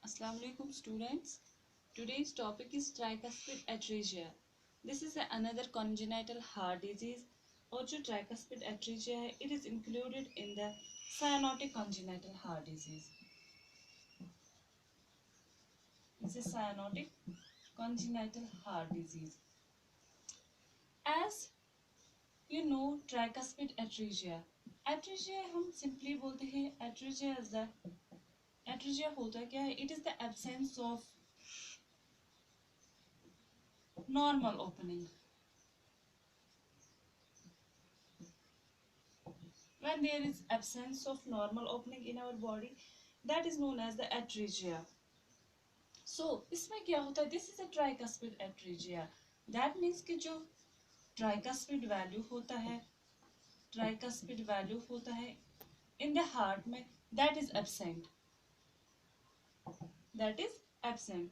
Assalamu alaikum students. Today's topic is tricuspid atresia. This is another congenital heart disease. और जो tricuspid atresia है, it is included in the cyanotic congenital heart disease. It's a cyanotic congenital heart disease. As you know, tricuspid atresia. Atresia हम simply बोलते हैं atresia is the atresia होता क्या है? It is the absence of normal opening. When there is absence of normal opening in our body, that is known as the atresia. So इसमें क्या होता है? This is a tricuspid atresia. That means कि जो tricuspid value होता है, tricuspid value होता है in the heart में, that is absent. That is absent.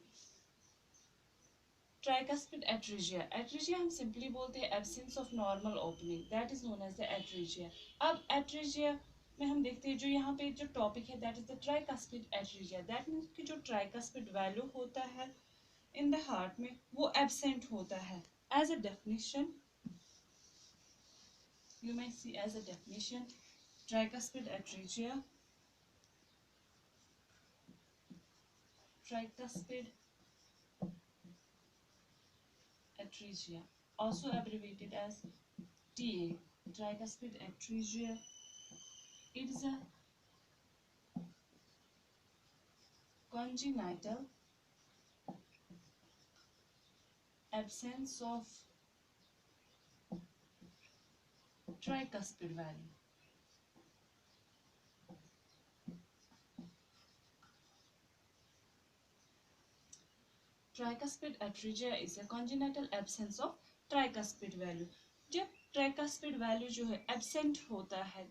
Tricuspid atresia. Atresia हम simply बोलते हैं absence of normal opening. That is known as the atresia. अब atresia में हम देखते हैं जो यहाँ पे जो टॉपिक है that is the tricuspid atresia. That means कि जो tricuspid value होता है in the heart में वो absent होता है. As a definition, you may see as a definition tricuspid atresia. Tricuspid atresia, also abbreviated as TA, tricuspid atresia. It is a congenital absence of tricuspid value. Tricuspid atresia is a congenital absence of tricuspid value. जब tricuspid value जो है absent होता है,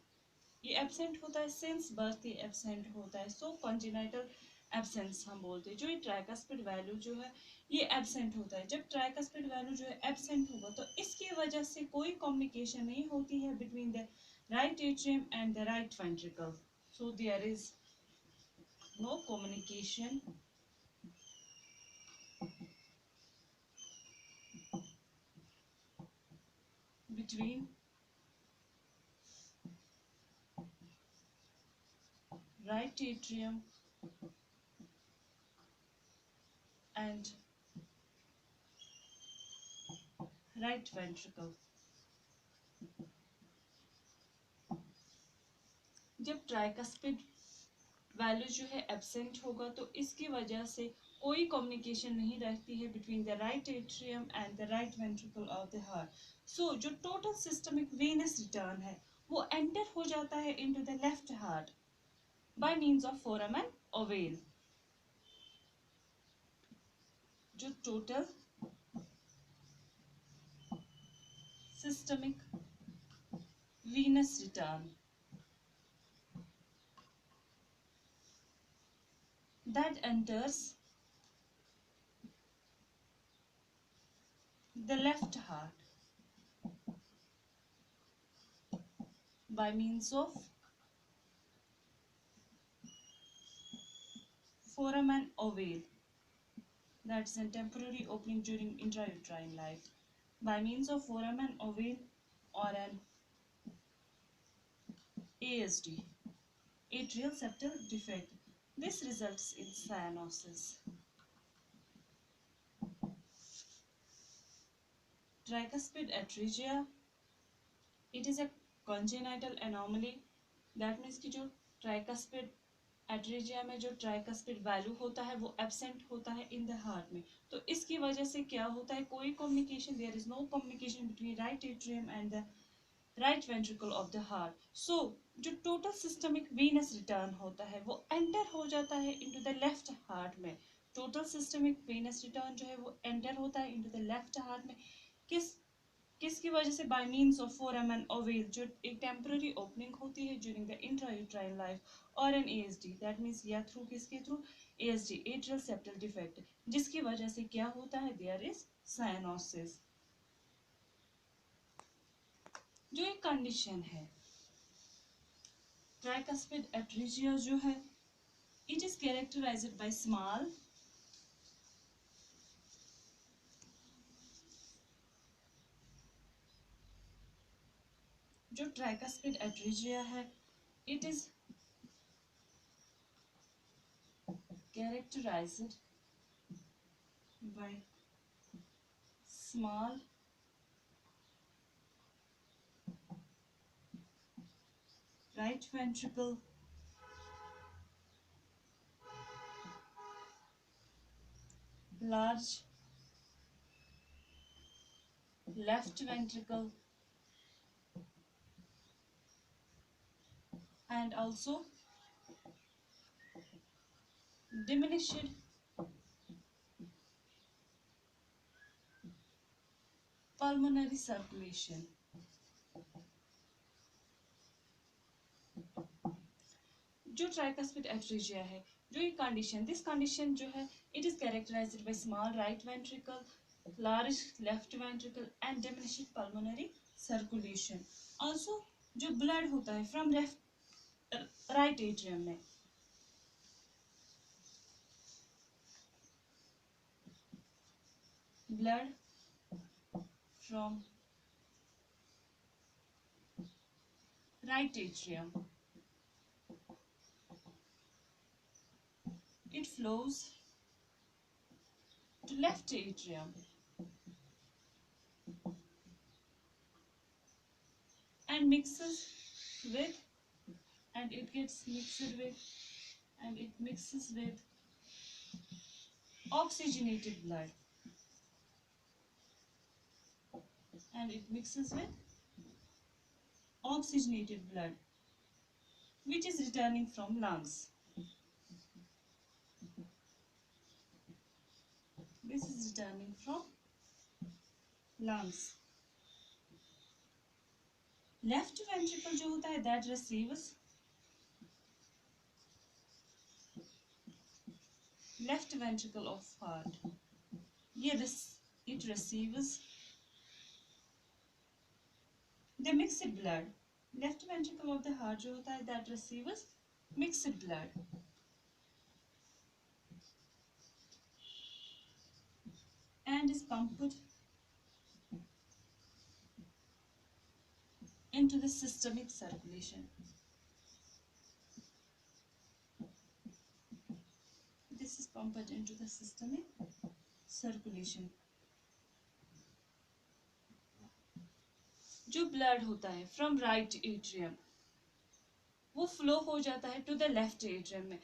ये absent होता है since birth ये absent होता है, so congenital absence हम बोलते हैं. जो ये tricuspid value जो है ये absent होता है. जब tricuspid value जो है absent होगा तो इसकी वजह से कोई communication नहीं होती है between the right atrium and the right ventricle. So there is no communication between right atrium and right ventricle. जब ट्राइकस्पिड वैल्यू जो है एब्सेंट होगा तो इसकी वजह से कोई कम्युनिकेशन नहीं रहती है between the right atrium and the right ventricle of the heart. So जो टोटल सिस्टमिक वेनस रिटर्न है वो एंटर हो जाता है into the left heart by means of foramen ovale. जो total systemic venous return that enters the left heart by means of foramen ovale, that's a temporary opening during intrauterine life, by means of foramen ovale or an ASD, atrial septal defect. This results in cyanosis. Tricuspid atresia, it is a congenital anomaly. That means कि जो tricuspid atresia में जो tricuspid value होता है वो absent होता है in the heart में. तो इसकी वजह से क्या होता है, कोई communication, there is no communication between right atrium and the right ventricle of the heart. So जो total systemic venous return होता है वो enter हो जाता है into the left heart में. Total systemic venous return जो है वो enter होता है into the left heart में. किसकी वजह से? by means of foramen ovale, जो एक temporary opening होती है during the intrauterine life, or an ASD. that means या through किसके through ASD, atrial septal defect, जिसकी वजह से क्या होता है, there is cyanosis. जो एक कंडीशन है ट्राइकस्पिड एट्रेजिया जो है, it is characterized by small जो ट्राइकस्पिड एट्रीजिया है, it is characterized by small right ventricle, large left ventricle, and also diminished pulmonary circulation. जो ट्राइकस्पिड एट्रीजिया है, जो ये कंडीशन, दिस कंडीशन जो है, it is characterised by small right ventricle, large left ventricle and diminished pulmonary circulation. Also जो blood होता है from right atrium में, blood from right atrium, it flows to left atrium and mixes with, and it gets mixed with, and it mixes with oxygenated blood, and it mixes with oxygenated blood which is returning from lungs. This is returning from lungs. Left ventricle जो होता है, that receives left ventricle of heart. It receives the mixed blood. Left ventricle of the heart जो होता है, that receives mixed blood. And is pumped into the systemic circulation. This is pumped into the systemic circulation. जो blood होता है from right atrium, वो flow हो जाता है टू द लेफ्ट एट्रियम में.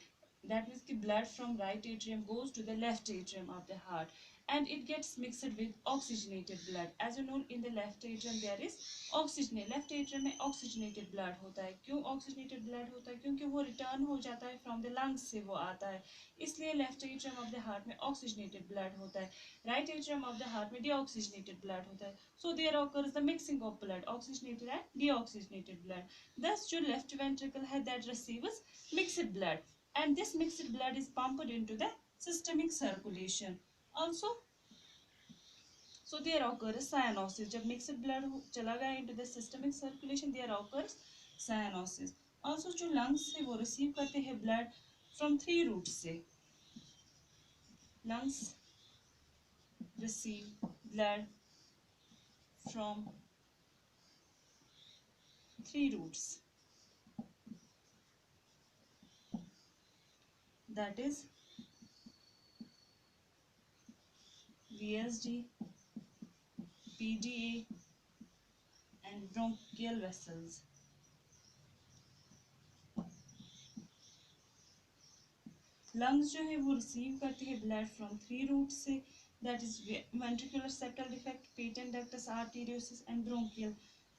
दैट मीन्स कि blood from right atrium goes to the left atrium of the heart and it gets mixed with oxygenated blood. As you know, in the left atrium there is oxygenated, left atrium में oxygenated blood होता है. क्यों oxygenated blood होता है? क्योंकि वो return हो जाता है from the lungs से, वो आता है, इसलिए left atrium of the heart में oxygenated blood होता है. Right atrium of the heart में deoxygenated blood होता है. So there occurs the mixing of blood, oxygenated and deoxygenated blood. Thus जो left ventricle है, that receives mixed blood, and this mixed blood is pumped into the systemic circulation. Also, so there occurs cyanosis. जब mixed blood चला गया into the systemic circulation, there occurs cyanosis. Also, जो lungs से वो receive करते हैं blood from 3 routes से. Lungs receive blood from 3 routes. That is VSD, PDA and bronchial vessels. Lungs जो है वो रिसीव करती है ब्लड फ्रॉम 3 रूट्स से, that is ventricular septal defect, patent ductus arteriosus and bronchial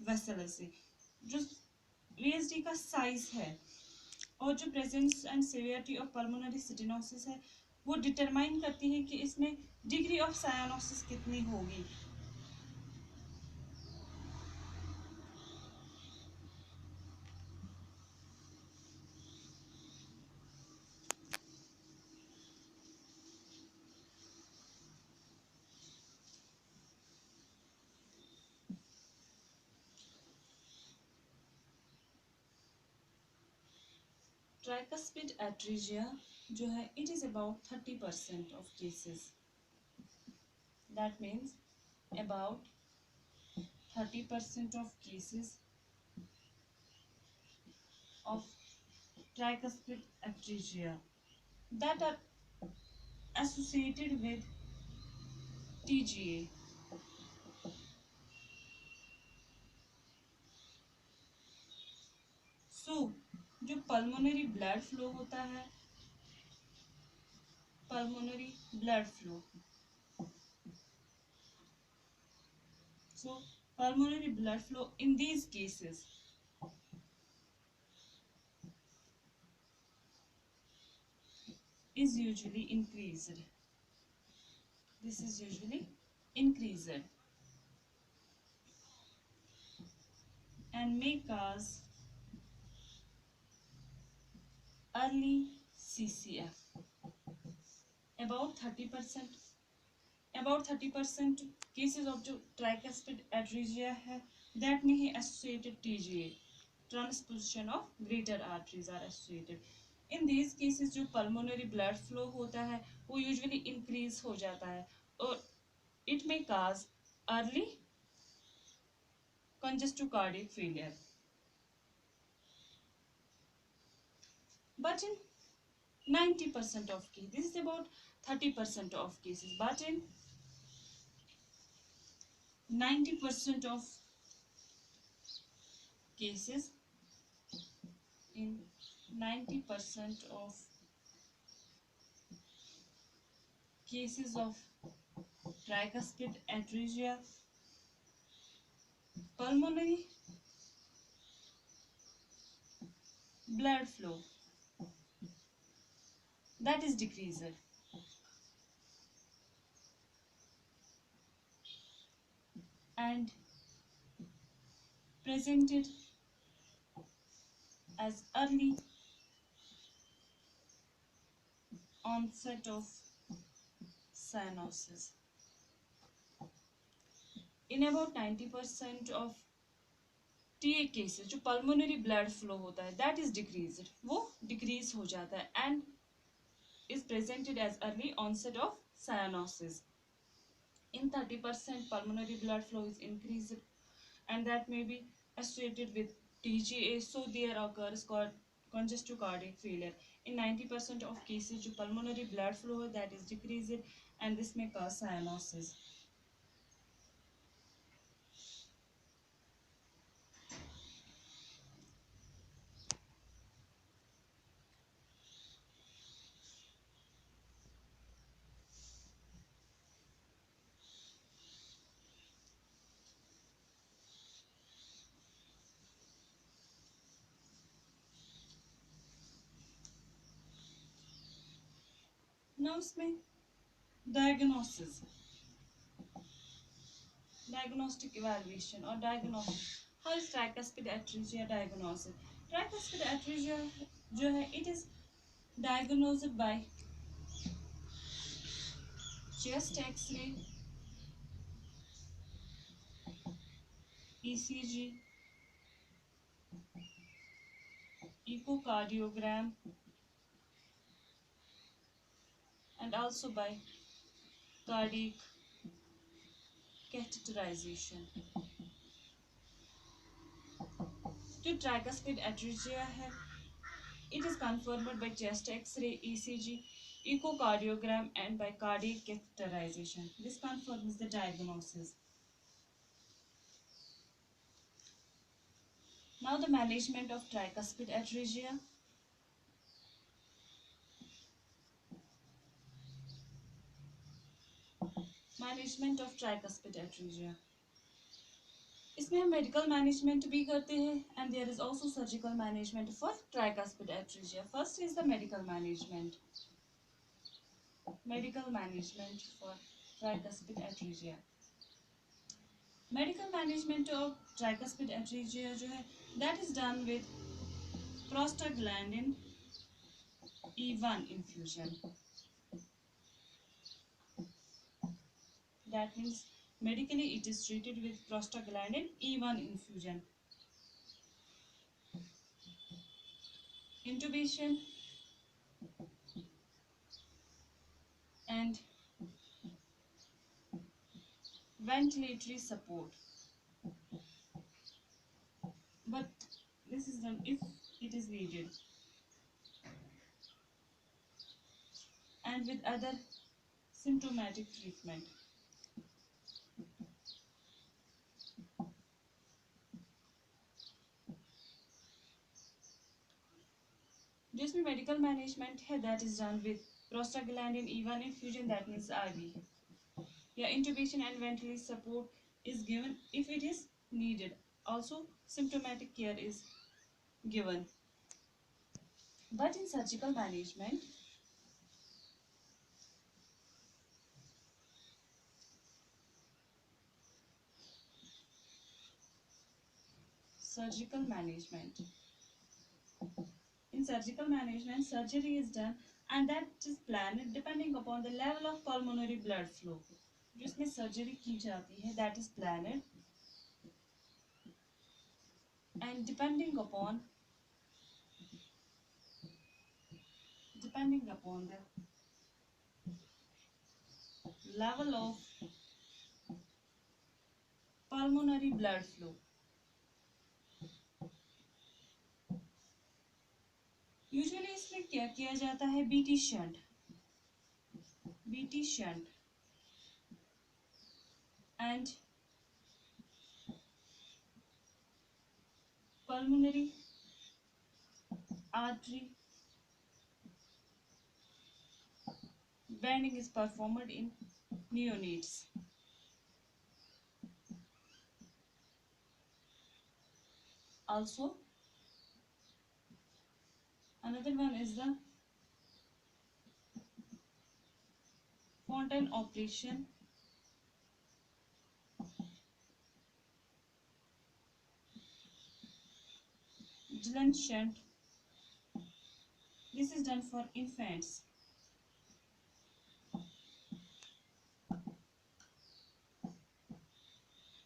vessel से. जो VSD का साइज है और जो presence and severity of pulmonary stenosis है, वो डिटरमाइन करती है कि इसमें डिग्री ऑफ साइनोसिस कितनी होगी. ट्राइकस्पिड एट्रीजिया जो है it is about 30% of cases. That means about 30% of cases of tricuspid atresia that are associated with TGA. So, जो पल्मोनरी ब्लड फ्लो होता है, pulmonary blood flow, so pulmonary blood flow in these cases is usually increased. This is usually increased and may cause early CCF. About 30% cases of जो tricuspid atresia है that में ही associated TGA, transposition of greater arteries are associated. In these cases जो pulmonary blood flow होता है वो usually increase हो जाता है और it may cause early congestive cardiac failure. But in 90% of cases, this is about 30% of cases, but in 90% of cases, in 90% of cases of tricuspid atresia, pulmonary blood flow that is decreased and presented as early onset of cyanosis. In about 90% of TA cases जो pulmonary blood flow होता है that is decreased, वो decrease हो जाता है and is presented as early onset of cyanosis. In 30% pulmonary blood flow is increased and that may be associated with TGA, so there occurs congestive cardiac failure. In 90% of cases जो pulmonary blood flow that is decreased and this may cause cyanosis. Now इसमें diagnosis, diagnostic evaluation or diagnosis. How is tricuspid atresia diagnosed? Tricuspid atresia जो है it is diagnosed by chest X-ray, ECG, echocardiogram and also by cardiac catheterization. जो tricuspid atresia है it is confirmed by chest X-ray, ECG, echocardiogram and by cardiac catheterization. This confirms the diagnosis. Now the management of tricuspid atresia. Management of tricuspid atresia. इसमें हम medical management भी करते हैं and there is also surgical management for tricuspid atresia. First is the medical management. Medical management for tricuspid atresia. Medical management of tricuspid atresia जो है that is done with prostaglandin E1 infusion. That means medically it is treated with prostaglandin E1 infusion into intubation and ventilatory support. But this is done if it is needed, and with other symptomatic treatment. जो इसमें medical management है that is done with prostaglandin E1 infusion, that means IV. Yeah, intubation and ventilatory support is given if it is needed. Also, symptomatic care is given. But in surgical management, in surgical management, surgery is done and that is planned depending upon the level of pulmonary blood flow. जिसमें surgery की जाती है that is planned and depending upon the level of pulmonary blood flow. Usually इसमें क्या किया जाता है, BT shunt and pulmonary artery bending is performed in neonates. Also, another one is the fountain operation, Gillen shunt. This is done for infants.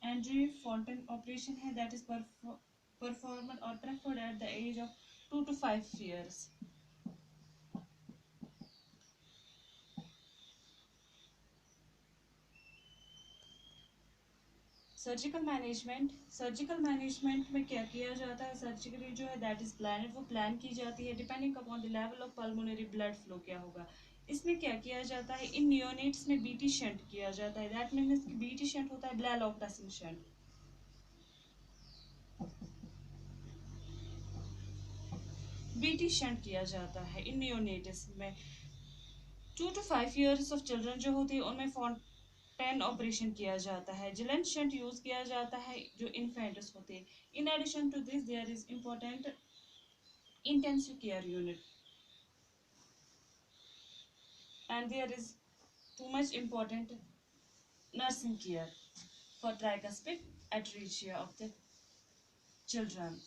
Andrew fountain operation है that is performed or preferred at the age of 2 to 5 years. Surgical management में क्या किया जाता है, surgically जो है that is plan, वो plan की जाती है depending upon the level of pulmonary blood flow क्या होगा. इसमें क्या किया जाता है, इन नियोनेट्स में बीटी शंट किया जाता है, दैट मीन्स बीटी शंट होता है ब्लैलोक्टासिन शंट. बीटी शंट किया जाता है इन नियोनेट्स में 2 to 5 years ऑफ चिल्ड्रन जो होती है उनमें 10 ऑपरेशन किया जाता है. जिलेंट शंट यूज किया जाता है जो इन्फेंट्स होते हैं. In addition to this there is important intensive care unit and there is too much important nursing care for tricuspid atresia of the children.